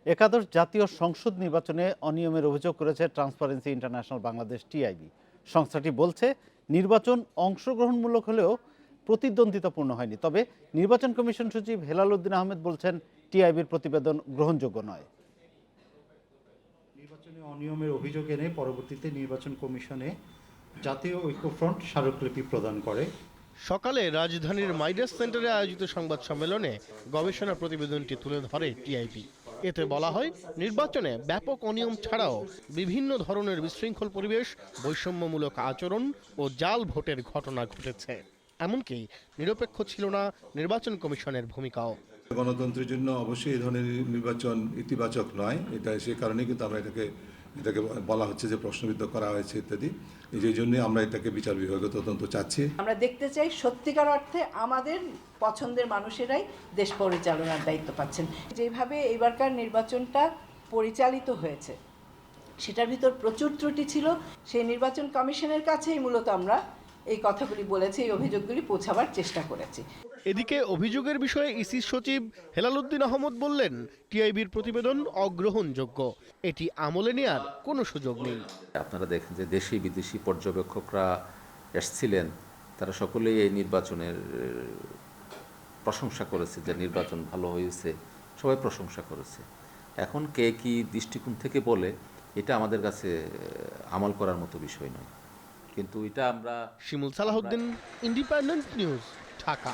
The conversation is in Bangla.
একাদশ জাতীয় সংসদ নির্বাচনে অনিয়মের অভিযোগ করেছে ট্রান্সপারেন্সি ইন্টারন্যাশনাল বাংলাদেশ টিআইবি। সংস্থাটি বলছে নির্বাচন অংশগ্রহণমূলক হলেও প্রতিদ্বন্দ্বিতাপূর্ণ হয়নি। তবে নির্বাচন কমিশন সচিব হেলাল উদ্দিন আহমেদ বলছেন টিআইবির প্রতিবেদন গ্রহণযোগ্য নয়। নির্বাচনে অনিয়মের অভিযোগ এনে পরবর্তীতে নির্বাচন কমিশনে জাতীয় ঐক্যফ্রন্ট স্মারকলিপি প্রদান করে। সকালে রাজধানীর মাইডাস সেন্টারে আয়োজিত সংবাদ সম্মেলনে গবেষণা প্রতিবেদনটি তুলে ধরে টিআইবি। এতে বলা হয়, নির্বাচনে ব্যাপক অনিয়ম ছাড়াও বিভিন্ন ধরনের বিশৃঙ্খল পরিবেশ, বৈষম্যমূলক আচরণ ও জাল ভোটের ঘটনা ঘটেছে। এমনকি নিরপেক্ষ ছিল না নির্বাচন কমিশনের ভূমিকাও। গণতন্ত্রের জন্য অবশ্যই এই ধরনের নির্বাচন ইতিবাচক নয়, এটা সে কারণে কিন্তু আমরা এটাকে বলা হচ্ছে যে প্রশ্নবিদ্ধ করা হয়েছে ইত্যাদি। এই জন্য আমরা এটাকে বিচার বিভাগীয় তদন্ত চাচ্ছি। আমরা দেখতে চাই সত্যিকার অর্থে আমাদের পছন্দের মানুষেরাই দেশ পরিচালনার দায়িত্ব পাচ্ছেন। যেভাবে এবারকার নির্বাচনটা পরিচালিত হয়েছে সেটার ভিতর প্রচুর ত্রুটি ছিল। সেই নির্বাচন কমিশনের কাছেই মূলত আমরা এই কথাগুলি বলেছি, এই অভিযোগগুলি পৌঁছাবার চেষ্টা করেছি। এদিকে অভিযোগের বিষয়ে ইসি সচিব হেলাল উদ্দিন আহমেদ বললেন, টিআইবির প্রতিবেদন অগ্রহণযোগ্য, এটি আমলে নেওয়ার কোনো সুযোগ নেই। আপনারা দেখেন যে দেশি বিদেশি পর্যবেক্ষকরা এসছিলেন, তারা সকলেই এই নির্বাচনের প্রশংসা করেছে, যে নির্বাচন ভালো হয়েছে, সবাই প্রশংসা করেছে। এখন কে কি দৃষ্টিকোণ থেকে বলে, এটা আমাদের কাছে আমল করার মতো বিষয় নয়। কিন্তু এটা আমরা শিমুল সালাহউদ্দিন, ইন্ডিপেন্ডেন্ট নিউজ, ঢাকা।